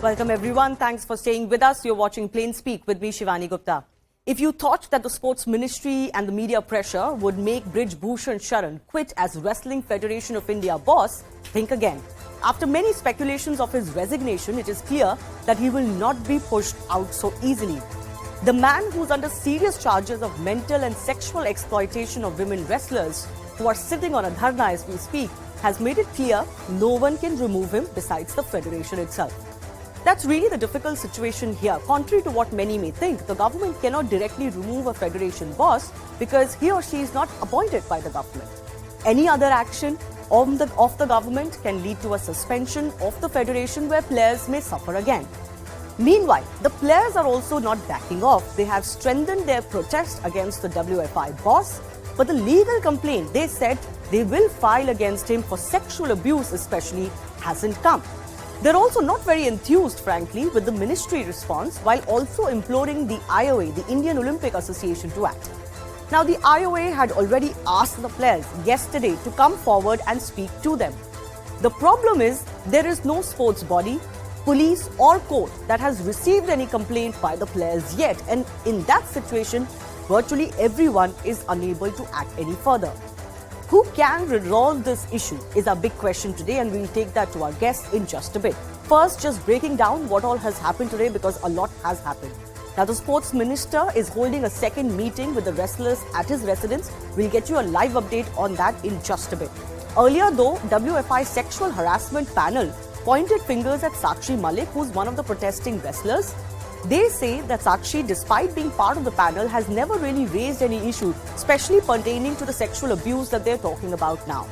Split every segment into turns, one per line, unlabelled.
Welcome everyone. Thanks for staying with us. You're watching Plain Speak with me, Shivani Gupta. If you thought that the sports ministry and the media pressure would make Brij Bhushan Sharan quit as Wrestling Federation of India boss, think again. After many speculations of his resignation, it is clear that he will not be pushed out so easily. The man who's under serious charges of mental and sexual exploitation of women wrestlers who are sitting on a dharna as we speak has made it clear no one can remove him besides the federation itself. That's really the difficult situation here. Contrary to what many may think, the government cannot directly remove a federation boss because he or she is not appointed by the government. Any other action of the government can lead to a suspension of the federation where players may suffer again. Meanwhile, the players are also not backing off. They have strengthened their protest against the WFI boss, but the legal complaint they said they will file against him for sexual abuse especially hasn't come. They're also not very enthused, frankly, with the ministry response, while also imploring the IOA, the Indian Olympic Association, to act. Now, the IOA had already asked the players yesterday to come forward and speak to them. The problem is there is no sports body, police or court that has received any complaint by the players yet, and in that situation, virtually everyone is unable to act any further. Who can resolve this issue is our big question today, and we'll take that to our guests in just a bit. First, just breaking down what all has happened today, because a lot has happened. Now, the sports minister is holding a second meeting with the wrestlers at his residence. We'll get you a live update on that in just a bit. Earlier, though, WFI sexual harassment panel pointed fingers at Sakshi Malik, who's one of the protesting wrestlers. They say that Sakshi, despite being part of the panel, has never really raised any issue, especially pertaining to the sexual abuse that they're talking about now.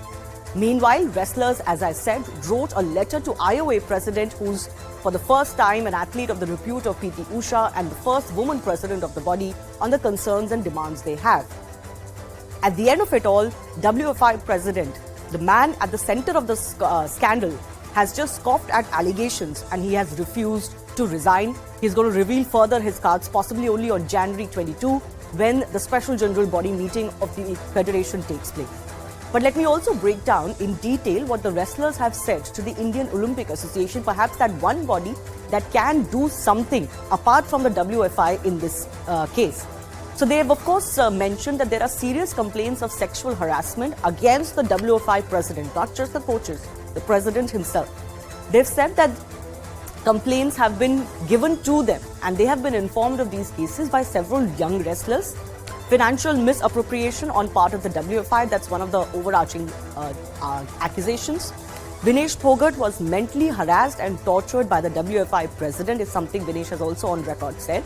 Meanwhile, wrestlers, as I said, wrote a letter to IOA president, who's for the first time an athlete of the repute of PT Usha and the first woman president of the body, on the concerns and demands they have. At the end of it all, WFI president, the man at the center of the scandal, has just scoffed at allegations and he has refused to resign. He's going to reveal further his cards possibly only on January 22 when the special general body meeting of the federation takes place. But let me also break down in detail what the wrestlers have said to the Indian Olympic Association, perhaps that one body that can do something apart from the WFI in this case. So they have of course mentioned that there are serious complaints of sexual harassment against the WFI president, not just the coaches, the president himself. They've said that complaints have been given to them and they have been informed of these cases by several young wrestlers. Financial misappropriation on part of the WFI, that's one of the overarching accusations. Vinesh Phogat was mentally harassed and tortured by the WFI president, is something Vinesh has also on record said.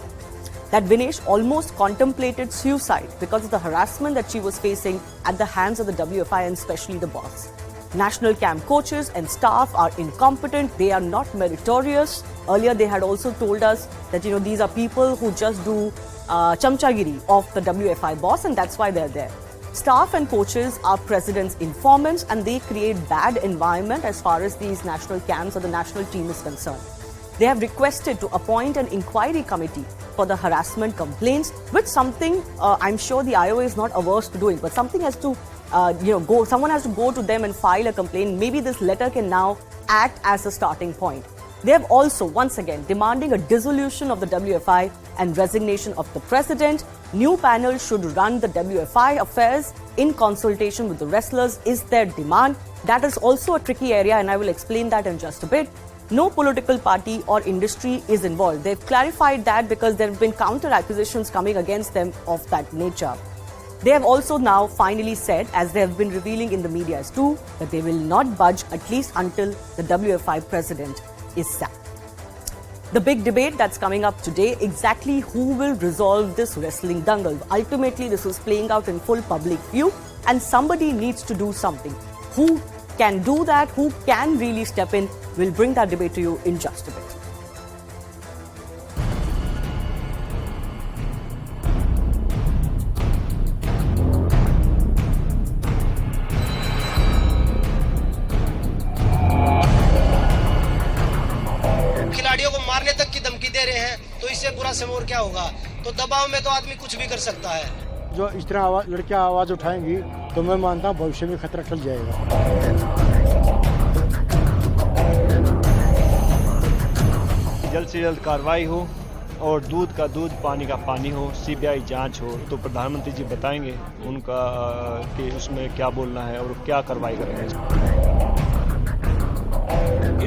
That Vinesh almost contemplated suicide because of the harassment that she was facing at the hands of the WFI and especially the boss. National camp coaches and staff are incompetent. They are not meritorious. Earlier, they had also told us that, these are people who just do chamchagiri of the WFI boss, and that's why they're there. Staff and coaches are president's informants, and they create bad environment as far as these national camps or the national team is concerned. They have requested to appoint an inquiry committee for the harassment complaints, which something I'm sure the IOA is not averse to doing, but something has to someone has to go to them and file a complaint. Maybe this letter can now act as a starting point. They have also, once again, demanding a dissolution of the WFI and resignation of the president. New panel should run the WFI affairs in consultation with the wrestlers is their demand. That is also a tricky area, and I will explain that in just a bit. No political party or industry is involved. They've clarified that because there have been counter accusations coming against them of that nature. They have also now finally said, as they have been revealing in the media too, that they will not budge at least until the WFI president is sacked. The big debate that's coming up today, exactly who will resolve this wrestling dangle. Ultimately, this is playing out in full public view and somebody needs to do something. Who can do that? Who can really step in? We'll bring that debate to you in just a bit.
खिलाड़ियों को मारने तक की धमकी दे रहे हैं, तो इससे बुरा से और क्या होगा। तो दबाव में तो आदमी कुछ भी कर सकता है।
जो इस तरह लड़कियां आवाज उठाएंगी तो मैं मानता हूं भविष्य में खतरा टल जाएगा।
से जल्द कार्रवाई हो और दूध का दूध पानी का पानी हो, सीबीआई जांच हो, तो प्रधानमंत्री जी बताएंगे उनका कि उसमें क्या बोलना है और क्या कार्रवाई करेंगे।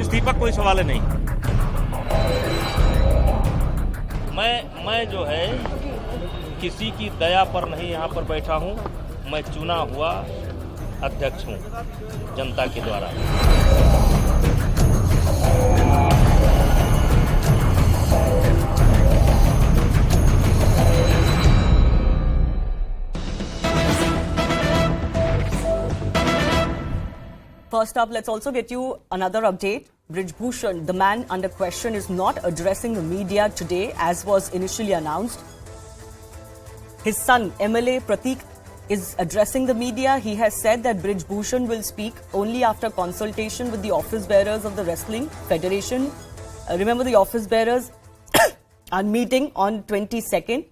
इस्तीफा कोई सवाल नहीं। मैं जो है किसी की दया पर नहीं यहाँ पर बैठा हूँ। मैं चुना हुआ अध्यक्ष हूँ जनता के द्वारा।
First up, let's also get you another update. Brij Bhushan, the man under question, is not addressing the media today as was initially announced. His son, MLA Prateek, is addressing the media. He has said that Brij Bhushan will speak only after consultation with the office bearers of the Wrestling Federation. Remember, the office bearers are meeting on 22nd.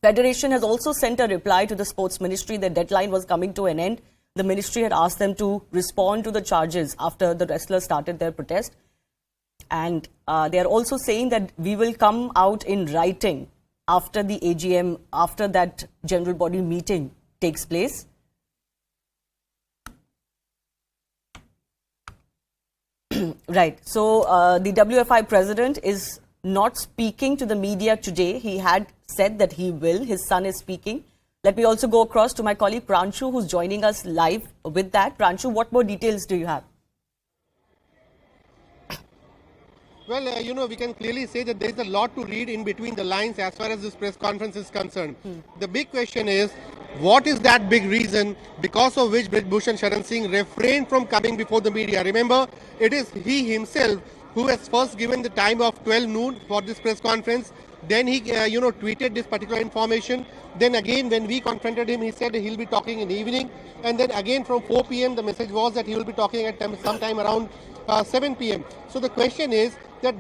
Federation has also sent a reply to the Sports Ministry. The deadline was coming to an end. The ministry had asked them to respond to the charges after the wrestlers started their protest. And they are also saying that we will come out in writing after the AGM, after that general body meeting takes place. Right. So the WFI president is not speaking to the media today. He had said that he will. His son is speaking. Let me also go across to my colleague Pranshu, who's joining us live with that. Pranshu, what more details do you have?
Well, we can clearly say that there is a lot to read in between the lines as far as this press conference is concerned. The big question is, what is that big reason because of which Brij Bhushan Sharan Singh refrained from coming before the media? Remember, it is he himself who has first given the time of 12 noon for this press conference. Then he, tweeted this particular information. Then again, when we confronted him, he said he'll be talking in the evening. And then again from 4 p.m., the message was that he will be talking at sometime around 7 p.m. So the question is that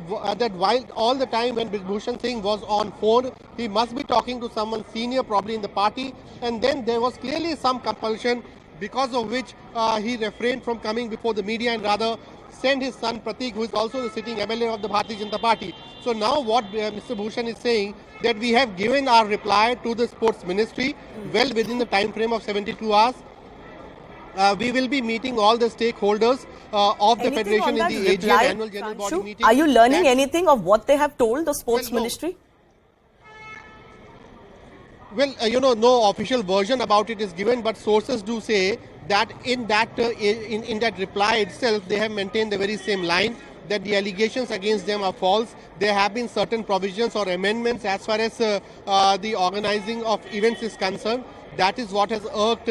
while all the time when Brij Bhushan Singh was on phone, he must be talking to someone senior, probably in the party. And then there was clearly some compulsion because of which he refrained from coming before the media and rather sent his son Prateek, who is also the sitting MLA of the Bharatiya Janata Party. So now what Mr. Bhushan is saying, that we have given our reply to the Sports Ministry well within the time frame of 72 hours. We will be meeting all the stakeholders of the Federation in the AGM annual general body meeting.
Are you learning anything of what they have told the Sports Ministry?
Well, no official version about it is given, but sources do say that in that reply itself, they have maintained the very same line, that the allegations against them are false. There have been certain provisions or amendments as far as the organizing of events is concerned. That is what has irked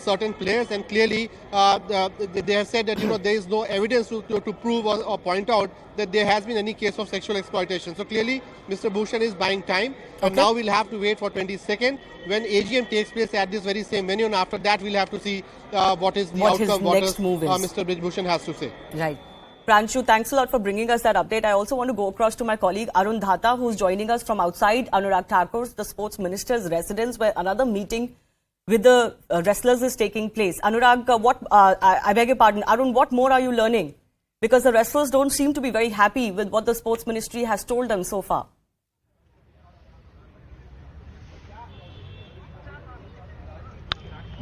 certain players, and clearly they have said that there is no evidence to prove or point out that there has been any case of sexual exploitation. So clearly Mr. Bhushan is buying time, and now we'll have to wait for 22nd when AGM takes place at this very same venue, and after that we'll have to see what is the outcome, what Mr. Brij Bhushan has to say.
Right. Pranshu, thanks a lot for bringing us that update. I also want to go across to my colleague Arun Dhata, who's joining us from outside Anurag Thakur's, the Sports Minister's residence, where another meeting with the wrestlers is taking place. Anurag, I beg your pardon, Arun, what more are you learning? Because the wrestlers don't seem to be very happy with what the Sports Ministry has told them so far.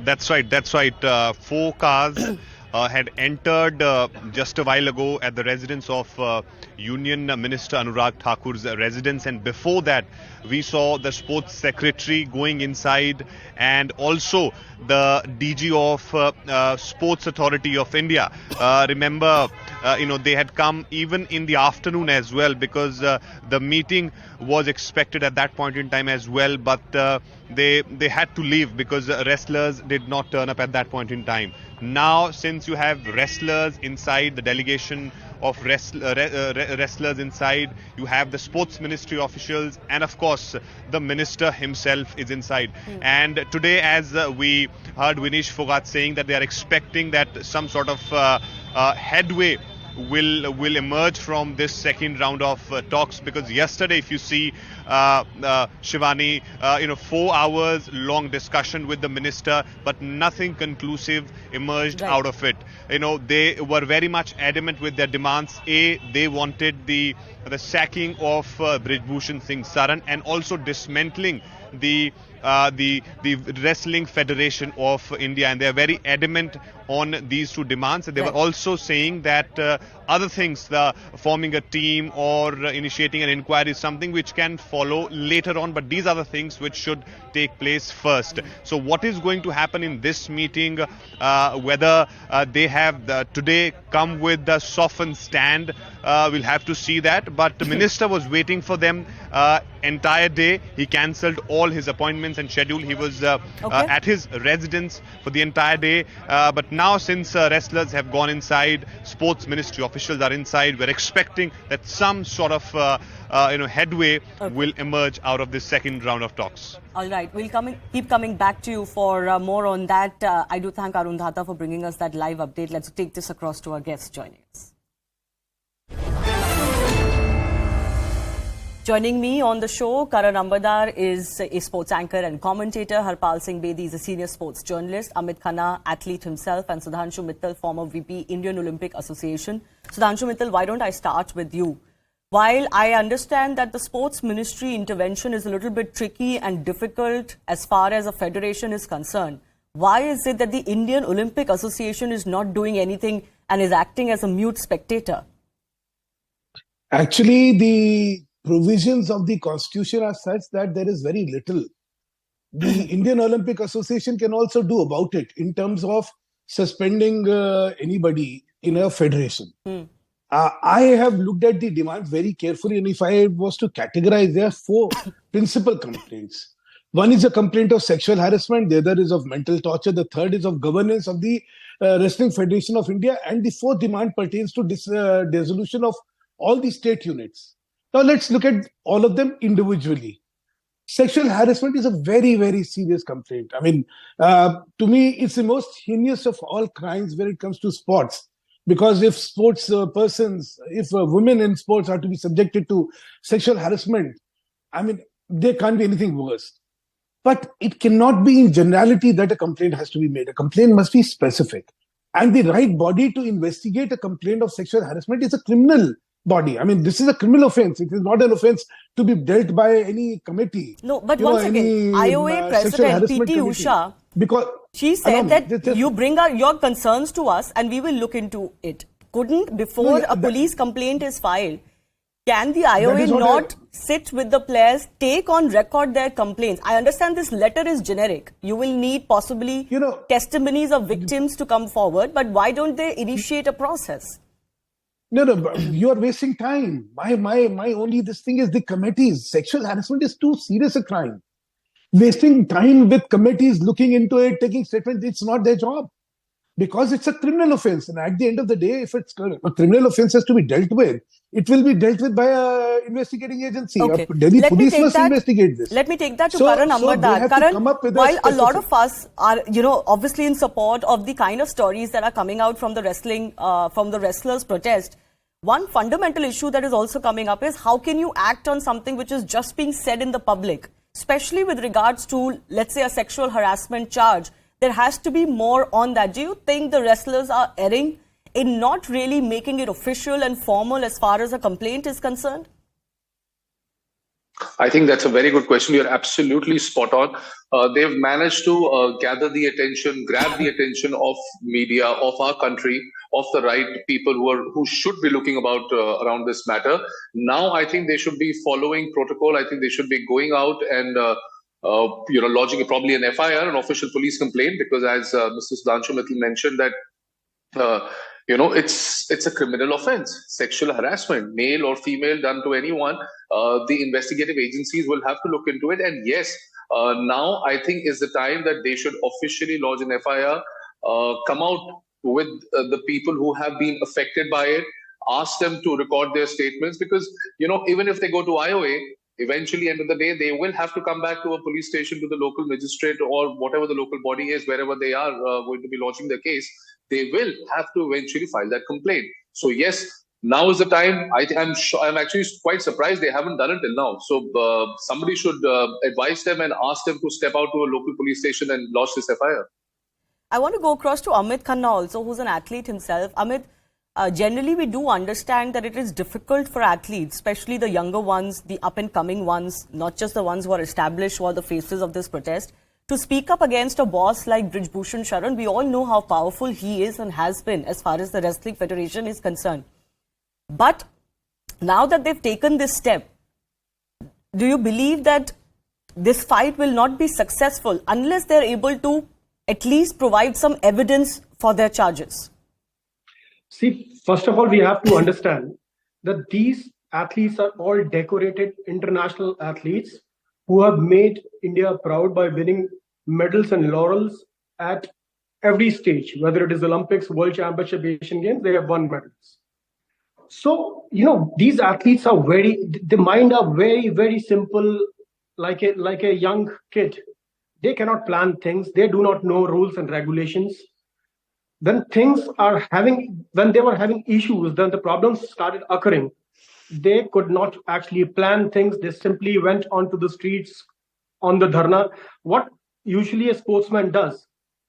That's right. 4 cars had entered just a while ago at the residence of Union Minister Anurag Thakur's residence, and before that we saw the Sports Secretary going inside, and also the DG of Sports Authority of India. Remember, they had come even in the afternoon as well, because the meeting was expected at that point in time as well, but they had to leave because wrestlers did not turn up at that point in time. Now, since you have wrestlers inside, the delegation of wrestlers inside, you have the Sports Ministry officials, and of course the minister himself is inside. And today, as we heard Vinesh Phogat saying that they are expecting that some sort of headway will emerge from this second round of talks? Because yesterday, if you see, Shivani, 4 hours long discussion with the minister, but nothing conclusive emerged out of it. They were very much adamant with their demands. They wanted the sacking of Brij Bhushan Singh Saran, and also dismantling the Wrestling Federation of India, and they are very adamant on these two demands. They were also saying that other things, forming a team or initiating an inquiry, is something which can follow later on, but these are the things which should take place first. So what is going to happen in this meeting, whether they have today come with the softened stand, we'll have to see that. But the minister was waiting for them entire day. He cancelled all his appointments and schedule. He was at his residence for the entire day. But now, since wrestlers have gone inside, sports ministry officials are inside, we're expecting that some sort of headway will emerge out of this second round of talks.
All right, we'll keep coming back to you for more on that. I do thank Arun Dhata for bringing us that live update. Let's take this across to our guests joining us. Joining me on the show, Karan Ambadar is a sports anchor and commentator. Harpal Singh Bedi is a senior sports journalist. Amit Khanna, athlete himself. And Sudhanshu Mittal, former VP, Indian Olympic Association. Sudhanshu Mittal, why don't I start with you? While I understand that the sports ministry intervention is a little bit tricky and difficult as far as a federation is concerned, why is it that the Indian Olympic Association is not doing anything and is acting as a mute spectator?
Actually, the provisions of the constitution are such that there is very little the Indian Olympic Association can also do about it in terms of suspending anybody in a federation. I have looked at the demands very carefully, and if I was to categorize, there are 4 principal complaints. One is a complaint of sexual harassment, the other is of mental torture, the third is of governance of the Wrestling Federation of India, and the 4th demand pertains to dissolution of all the state units. Now let's look at all of them individually. Sexual harassment is a very, very serious complaint. I mean, to me, it's the most heinous of all crimes when it comes to sports. Because if sports persons, if women in sports are to be subjected to sexual harassment, I mean, there can't be anything worse. But it cannot be in generality that a complaint has to be made. A complaint must be specific. And the right body to investigate a complaint of sexual harassment is a criminal body. I mean, this is a criminal offense. It is not an offense to be dealt by any committee.
No, but once again, IOA President P.T. Usha,
because
she said that you bring your concerns to us and we will look into it. Couldn't, before a police complaint is filed, can the IOA not sit with the players, take on record their complaints? I understand this letter is generic. You will need possibly testimonies of victims to come forward, but why don't they initiate a process?
No, you are wasting time. My only this thing is the committees. Sexual harassment is too serious a crime. Wasting time with committees looking into it, taking statements, it's not their job. Because it's a criminal offense. And at the end of the day, if it's a criminal offense has to be dealt with, it will be dealt with by an investigating agency.
Okay.
Delhi police must investigate this.
Let me take that to Karan Ambadar. Karan, while a lot of us are, obviously in support of the kind of stories that are coming out from the wrestlers' protest, one fundamental issue that is also coming up is how can you act on something which is just being said in the public, especially with regards to, let's say, a sexual harassment charge. There has to be more on that. Do you think the wrestlers are erring in not really making it official and formal as far as a complaint is concerned?
I think that's a very good question. You're absolutely spot on. They've managed to gather the attention, grab the attention of media, of our country, of the right people who should be looking around this matter. Now, I think they should be following protocol. I think they should be going out and lodging probably an FIR, an official police complaint, because as Mr. Sudhanshu Mittal mentioned that, it's a criminal offense, sexual harassment, male or female, done to anyone. The investigative agencies will have to look into it. And yes, now I think is the time that they should officially lodge an FIR, come out with the people who have been affected by it, ask them to record their statements, because, even if they go to IOA, Eventually, end of the day, they will have to come back to a police station, to the local magistrate or whatever the local body is, wherever they are going to be lodging the case. They will have to eventually file that complaint. So yes, now is the time. I'm actually quite surprised they haven't done it till now. So somebody should advise them and ask them to step out to a local police station and lodge this FIR.
I want to go across to Amit Khanna also, who's an athlete himself. Amit, generally we do understand that it is difficult for athletes, especially the younger ones, the up-and-coming ones, not just the ones who are established, who are the faces of this protest, to speak up against a boss like Brij Bhushan Sharan. We all know how powerful he is and has been as far as the Wrestling Federation is concerned. But now that they've taken this step, do you believe that this fight will not be successful unless they're able to at least provide some evidence for their charges?
See, first of all, we have to understand that these athletes are all decorated international athletes who have made India proud by winning medals and laurels at every stage, whether it is Olympics, World Championship, Asian Games, they have won medals. So, these athletes are the mind are very, very simple, like a young kid. They cannot plan things. They do not know rules and regulations. When they were having issues, then the problems started occurring. They could not actually plan things. They simply went onto the streets on the dharna. What usually a sportsman does,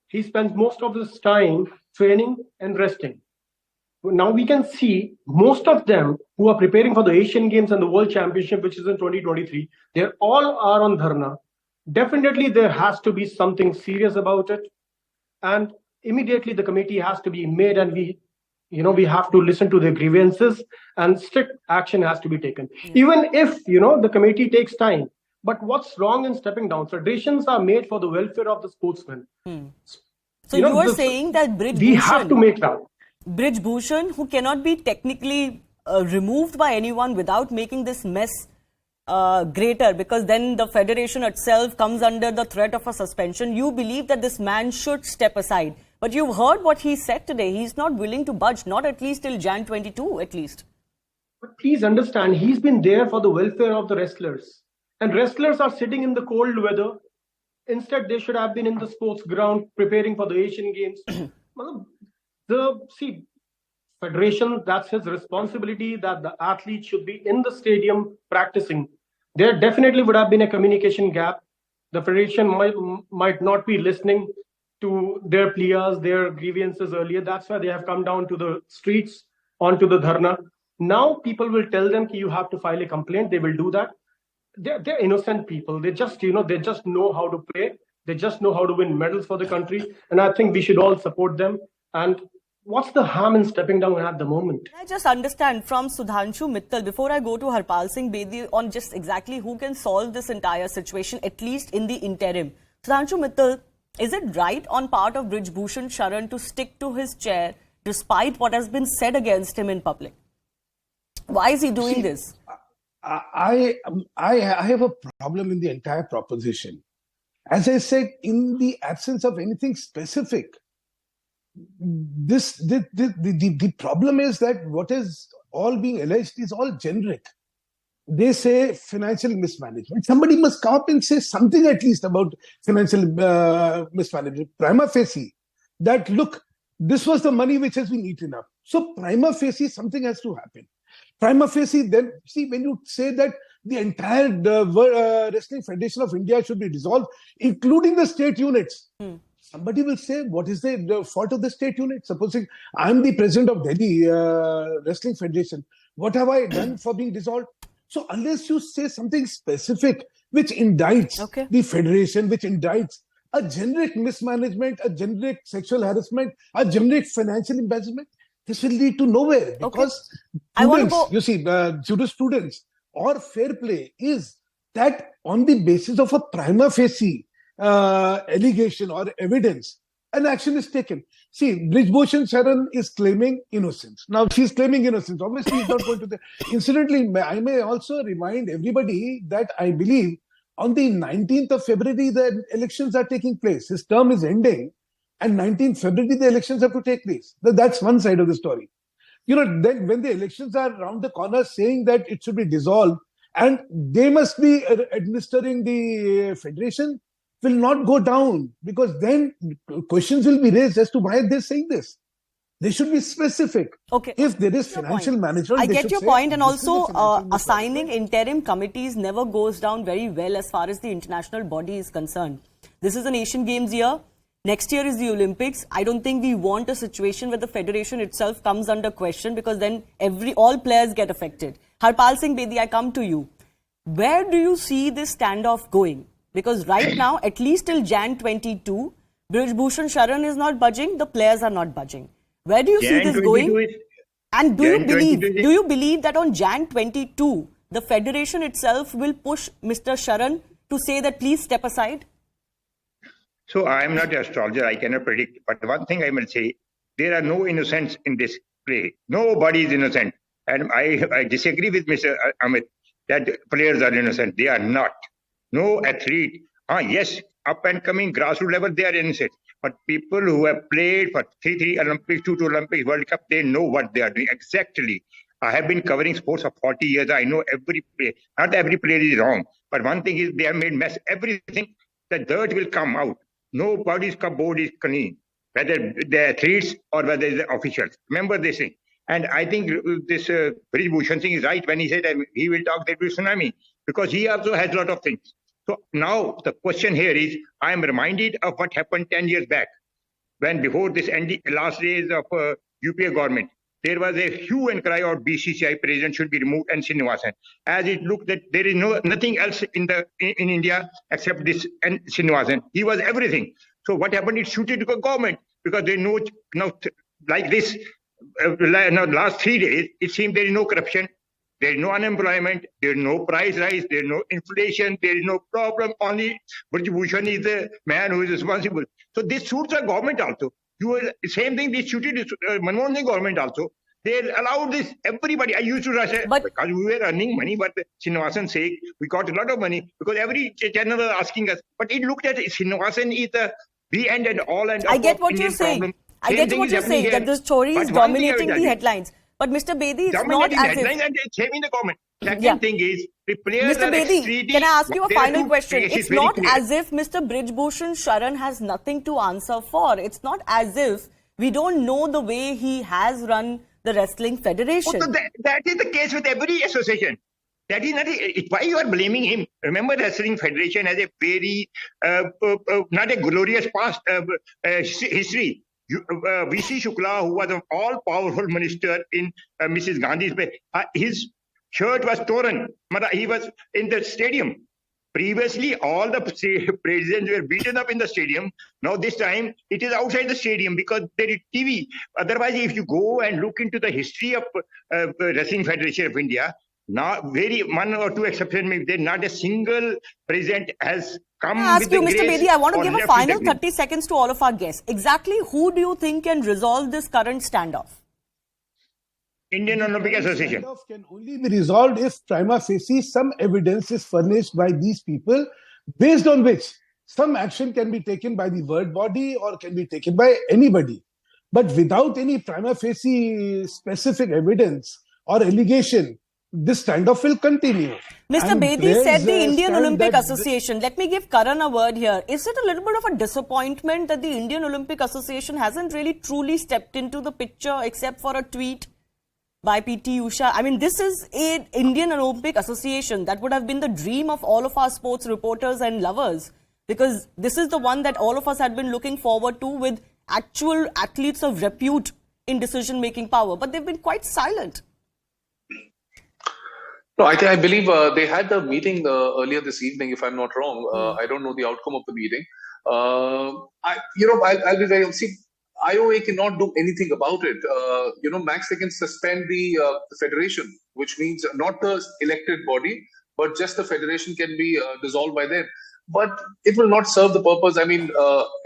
he spends most of his time training and resting. Now we can see most of them who are preparing for the Asian Games and the World Championship, which is in 2023, they all are on dharna. Definitely there has to be something serious about it. And immediately the committee has to be made, and we have to listen to their grievances and strict action has to be taken. Even if, the committee takes time. But what's wrong in stepping down? Federations are made for the welfare of the sportsmen.
So you are saying that
we have to make that.
Brij Bhushan, who cannot be technically removed by anyone without making this mess greater, because then the federation itself comes under the threat of a suspension. You believe that this man should step aside. But you've heard what he said today. He's not willing to budge, not at least till Jan 22, at least.
But please understand, he's been there for the welfare of the wrestlers. And wrestlers are sitting in the cold weather. Instead, they should have been in the sports ground preparing for the Asian Games. Federation, that's his responsibility, that the athlete should be in the stadium practicing. There definitely would have been a communication gap. The federation might not be listening to their pleas, their grievances earlier. That's why they have come down to the streets, onto the dharna. Now people will tell them you have to file a complaint. They will do that. They're innocent people. They just know how to play. They just know how to win medals for the country. And I think we should all support them. And what's the harm in stepping down at the moment?
I just understand from Sudhanshu Mittal, before I go to Harpal Singh Bedi, on just exactly who can solve this entire situation, at least in the interim. Sudhanshu Mittal, is it right on part of Brij Bhushan Sharan to stick to his chair despite what has been said against him in public? Why is he doing this?
I have a problem in the entire proposition. As I said, in the absence of anything specific, the problem is that what is all being alleged is all generic. They say financial mismanagement. Somebody must come up and say something at least about financial mismanagement. Prima facie, that look, this was the money which has been eaten up. So prima facie, something has to happen. Prima facie, then see, when you say that the entire Wrestling Federation of India should be dissolved, including the state units. Somebody will say, what is the fault of the state unit? Supposing I'm the president of Delhi Wrestling Federation, what have I done for being dissolved? So unless you say something specific which indicts the federation, which indicts a generic mismanagement, a generic sexual harassment, a generic financial embezzlement, this will lead to nowhere. Because jurisprudence or fair play is that on the basis of a prima facie allegation or evidence, an action is taken. See, Brij Bhushan Sharan is claiming innocence. Now, she's claiming innocence. Obviously, he's not going to... Incidentally, I may also remind everybody that I believe on the 19th of February, the elections are taking place. His term is ending, and 19th February, the elections have to take place. That's one side of the story. Then when the elections are around the corner saying that it should be dissolved, and they must be administering the federation, will not go down, because then questions will be raised as to why they're saying this. They should be specific.
Okay.
If there is financial management,
I get your point, and also assigning
management.
interim committees never goes down very well as far as the international body is concerned. This is an Asian Games year. Next year is the Olympics. I don't think we want a situation where the federation itself comes under question, because then all players get affected. Harpal Singh Bedi, I come to you. Where do you see this standoff going? Because right now, at least till Jan 22, Brij Bhushan Sharan is not budging, the players are not budging. Where do you see this going? And do you believe that on Jan 22, the federation itself will push Mr. Sharan to say that please step aside?
So I am not an astrologer, I cannot predict. But one thing I will say, there are no innocents in this play. Nobody is innocent. And I disagree with Mr. Amit that players are innocent. They are not. No athlete. Yes, up and coming grassroots level, they are innocent. But people who have played for 3 Olympics, 2 Olympics, World Cup, they know what they are doing exactly. I have been covering sports for 40 years. I know every player. Not every player is wrong. But one thing is they have made mess. Everything, the dirt will come out. Nobody's cupboard is clean, whether the athletes or whether the officials. Remember this thing. And I think this Brij Bhushan Singh is right when he said that he will talk there will be tsunami, because he also has a lot of things. So now the question here is, I am reminded of what happened 10 years back, when before this last days of UPA government, there was a hue and cry of BCCI president should be removed and Srinivasan. As it looked that there is nothing else in India except this and Srinivasan. He was everything. So what happened? It suited the government, because they know now like this. Last 3 days, it seems there is no corruption. There is no unemployment, there is no price rise, there is no inflation, there is no problem. Only Brij Bhushan is the man who is responsible. So this suits the government also. Same thing, this suited Manmohan Singh government also. They allowed this, everybody. I used to rush because we were earning money, but Srinivasan's sake, we got a lot of money, because every channel was asking us. But it looked at Srinivasan is the end and all. And
I get what you're saying. I get what you're saying, that the story is dominating the headlines. But Mr. Bedi, it's not as if...
And it's having the government. Second thing is, the players
Mr. Bedi, can I ask you a final question? It's not as if Mr. Brij Bhushan Sharan has nothing to answer for. It's not as if we don't know the way he has run the wrestling federation.
So that is the case with every association. That is not why you are blaming him. Remember, wrestling federation has a very not a glorious past history. VC Shukla, who was an all-powerful minister in Mrs. Gandhi's way, his shirt was torn. He was in the stadium. Previously, all the presidents were beaten up in the stadium. Now this time, it is outside the stadium because there is TV. Otherwise, if you go and look into the history of Wrestling Federation of India, now one or two exceptions, maybe there not a single president has come.
I ask you, Mr. Bedi, I want to give a final 30 seconds to all of our guests. Exactly who do you think can resolve this current standoff?
Indian Olympic Association.
Standoff can only be resolved if prima facie some evidence is furnished by these people, based on which some action can be taken by the word body or can be taken by anybody. But without any prima facie specific evidence or allegation, this standoff will continue.
Mr. Bedi said the Indian Olympic Association. Let me give Karan a word here. Is it a little bit of a disappointment that the Indian Olympic Association hasn't really truly stepped into the picture except for a tweet by PT Usha? I mean, this is an Indian Olympic Association that would have been the dream of all of our sports reporters and lovers, because this is the one that all of us had been looking forward to, with actual athletes of repute in decision-making power. But they've been quite silent.
No, I believe they had the meeting earlier this evening, if I'm not wrong. I don't know the outcome of the meeting. I'll be very honest. See, IOA cannot do anything about it. Max, they can suspend the federation, which means not the elected body, but just the federation can be dissolved by them. But it will not serve the purpose. I mean,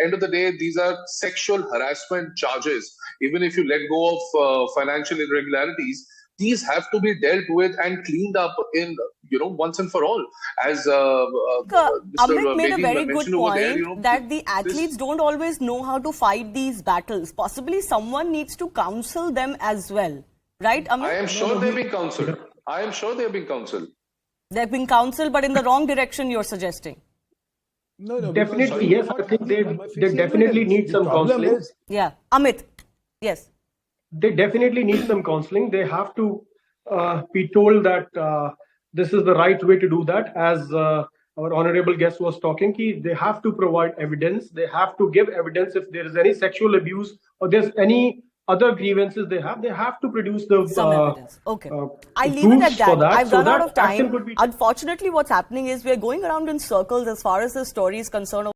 end of the day, these are sexual harassment charges. Even if you let go of financial irregularities, these have to be dealt with and cleaned up in, once and for all. As
Amit made a very good point that the athletes don't always know how to fight these battles. Possibly someone needs to counsel them as well. Right, Amit?
I am sure they're being counseled.
They're being counseled, but in the wrong direction, you're suggesting.
No,
Definitely, yes. I think they definitely need some counseling.
Yeah. Amit, yes.
They definitely need some counseling. They have to be told that this is the right way to do that. As our honorable guest was talking, they have to provide evidence. They have to give evidence if there is any sexual abuse or there's any other grievances they have to produce the
some evidence. Okay. I leave it
proofs
at that.
for that.
I've
So
run out
that
of time.
action could be-
Unfortunately, what's happening is we're going around in circles as far as the story is concerned.